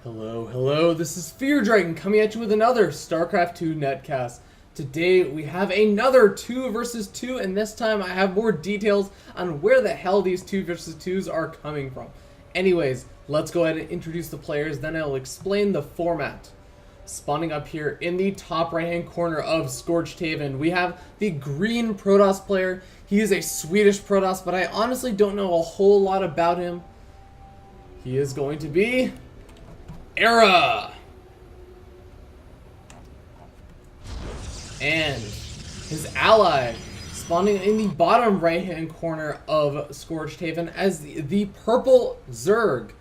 Hello, this is Fear Dragon coming at you with another StarCraft 2 netcast. Today we have another 2 versus 2, and this time I have more details on where the hell these 2 versus 2s are coming from. Anyways, let's go ahead and introduce the players, then I'll explain the format. Spawning up here in the top right hand corner of Scorched Haven, we have the green Protoss player. He is a Swedish Protoss, but I honestly don't know a whole lot about him. He is going to be ErA. And his ally, spawning in the bottom right hand corner of Scorched Haven as the purple Zerg.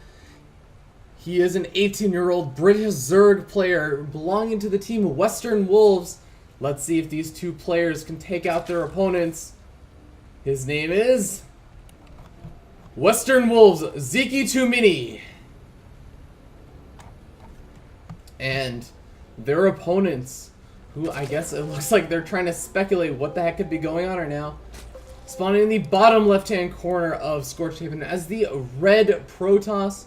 He is an 18-year-old British Zerg player belonging to the team Western Wolves. Let's see if these two players can take out their opponents. His name is Western Wolves Ziktomini. And their opponents, who I guess it looks like they're trying to speculate what the heck could be going on right now. Spawning in the bottom left-hand corner of Scorched Haven as the red Protoss,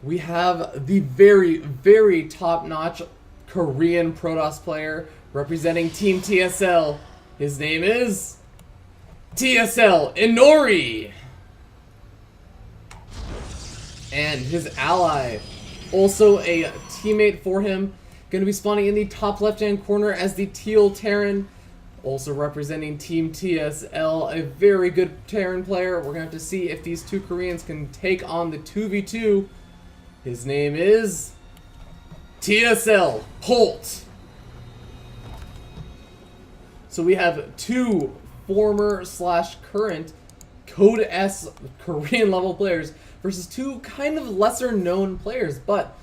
we have the very top-notch Korean Protoss player representing Team TSL. His name is TSLinori. And his ally, also a teammate for him, going to be spawning in the top left-hand corner as the Teal Terran, also representing Team TSL, a very good Terran player. We're going to have to see if these two Koreans can take on the 2v2. His name is TSLPolt. So we have two former / current Code S Korean level players versus two kind of lesser known players, but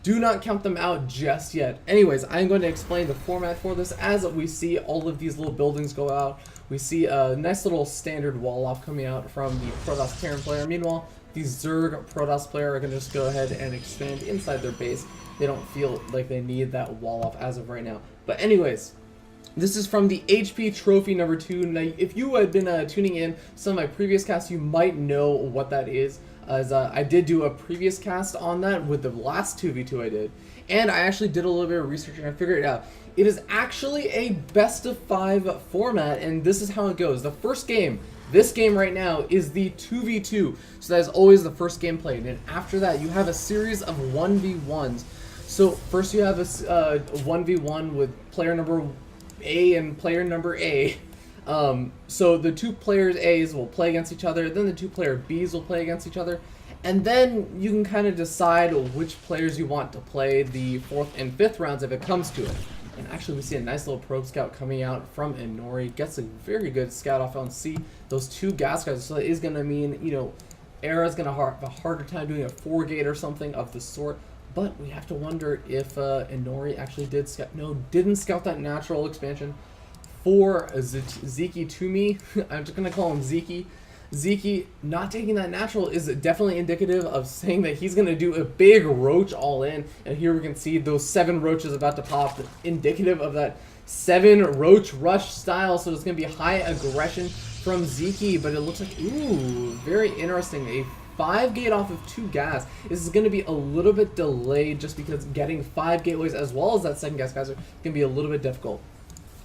do not count them out just yet. Anyways, I'm going to explain the format for this as we see all of these little buildings go out. We see a nice little standard wall off coming out from the Protoss Terran player. Meanwhile, the Zerg Protoss player are going to just go ahead and expand inside their base. They don't feel like they need that wall off as of right now. But anyways, this is from the HP Trophy number 2. Now, if you had been tuning in some of my previous casts, you might know what that is, as I did do a previous cast on that with the last 2v2 I did. And I actually did a little bit of research and I figured it out. It is actually a best of 5 format, and this is how it goes. The first game, this game right now, is the 2v2. So that is always the first game played. And after that, you have a series of 1v1s. So first you have a 1v1 with player number A and player number A. So the two players A's will play against each other, then the two player B's will play against each other, and then you can kind of decide which players you want to play the 4th and 5th rounds if it comes to it. And actually we see a nice little probe scout coming out from ErA, gets a very good scout off on C, those 2 gas guys, so that is going to mean, you know, ErA's going to have a harder time doing a 4-gate or something of the sort. But we have to wonder if ErA actually did scout. No, didn't scout that natural expansion for Ziktomini. I'm just going to call him Ziki. Ziki not taking that natural is definitely indicative of saying that he's going to do a big roach all in. And here we can see those 7 roaches about to pop, indicative of that 7 roach rush style. So it's going to be high aggression from Ziki, but it looks like, ooh, very interesting. A 5-gate off of 2 gas. This is going to be a little bit delayed just because getting 5 gateways as well as that 2nd gas geyser can be a little bit difficult.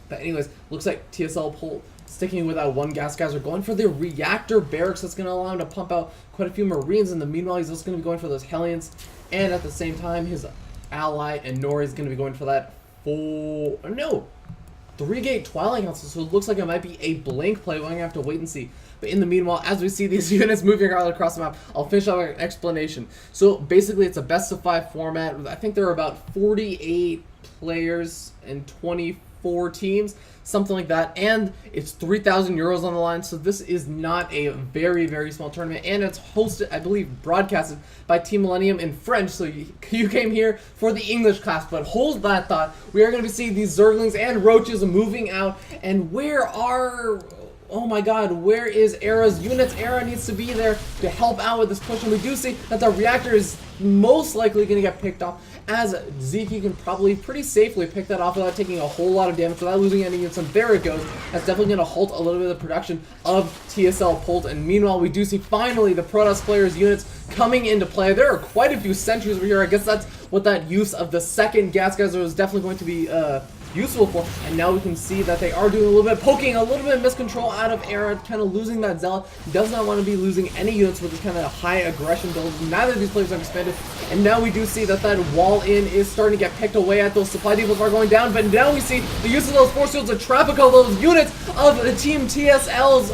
But anyways, looks like TSLPolt sticking with that 1 gas geyser, going for the reactor barracks that's going to allow him to pump out quite a few Marines. In the meanwhile, he's also going to be going for those Hellions. And at the same time, his ally ErA is going to be going for that 3-gate Twilight Council. So it looks like it might be a blink play. We're going to have to wait and see. But in the meanwhile, as we see these units moving across the map, I'll finish up an explanation. So basically, it's a best of 5 format. I think there are about 48 players and 24 teams, something like that. And it's 3,000 euros on the line. So this is not a very small tournament. And it's hosted, I believe, broadcasted by Team Millennium in French. So you came here for the English class. But hold that thought. We are going to see these Zerglings and Roaches moving out. And where are... oh my god, where is ErA's units? ErA needs to be there to help out with this push, and we do see that the reactor is most likely going to get picked off, as Zeke can probably pretty safely pick that off without taking a whole lot of damage, without losing any units. And there it goes. That's definitely going to halt a little bit of the production of TSLPolt. And meanwhile, we do see finally the Protoss players' units coming into play. There are quite a few sentries over here. I guess that's what that use of the second gas geyser was definitely going to be useful for. And now we can see that they are doing a little bit of poking, a little bit of miscontrol out of ErA, kind of losing that zealot. Does not want to be losing any units with this kind of high aggression build. Neither of these players have expanded, and now we do see that that wall in is starting to get picked away at. Those supply depots are going down, but now we see the use of those force fields to trap a couple of those units of the Team TSL's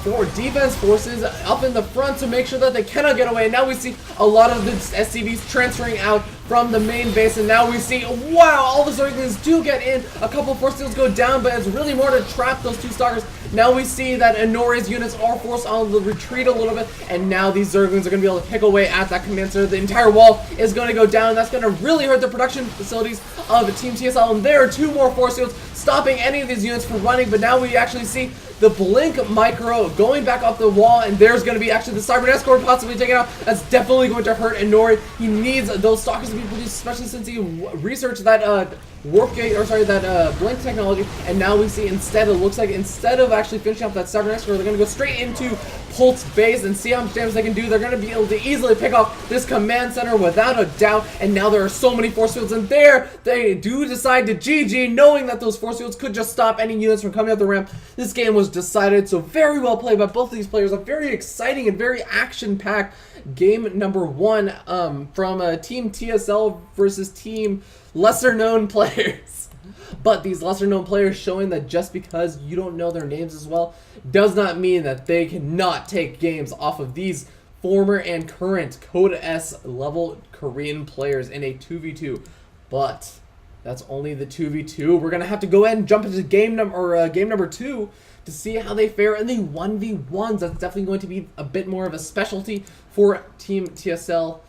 for defense forces up in the front to make sure that they cannot get away. And now we see a lot of the SCVs transferring out from the main base, and now we see, wow, all the Zerglings do get in. A couple force fields go down, but it's really more to trap those two stalkers. Now we see that ErA's units are forced on the retreat a little bit, and now these Zerglings are going to be able to pick away at that command center. The entire wall is going to go down. That's going to really hurt the production facilities of Team TSL, and there are two more force fields stopping any of these units from running. But now we actually see the Blink Micro going back up the wall, and there's going to be actually the Cybernetic Core possibly taken out. That's definitely going to hurt ErA. He needs those stalkers to be produced, especially since he researched that warp gate, or sorry, that blink technology. And now we see instead, it looks like instead of actually finishing up that Cybernetic Core, they're going to go straight into Polt's base and see how much damage they can do. They're going to be able to easily pick off this command center without a doubt. And now there are so many force fields, and there they do decide to GG, knowing that those force fields could just stop any units from coming up the ramp. This game was decided, so very well played by both of these players. A very exciting and very action-packed game number one from Team TSL versus Team lesser-known players. But these lesser-known players showing that just because you don't know their names as well does not mean that they cannot take games off of these former and current Code S level Korean players in a 2v2. But that's only the 2v2. We're gonna have to go ahead and jump into game number two to see how they fare in the 1v1s. That's definitely going to be a bit more of a specialty for Team TSL.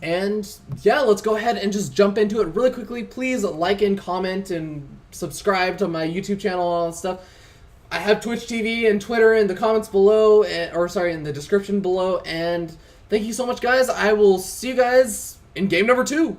And yeah, let's go ahead and just jump into it really quickly. Please like and comment and subscribe to my YouTube channel and all that stuff. I have Twitch TV and Twitter in the comments below, or sorry, in the description below. And thank you so much, guys. I will see you guys in game number two.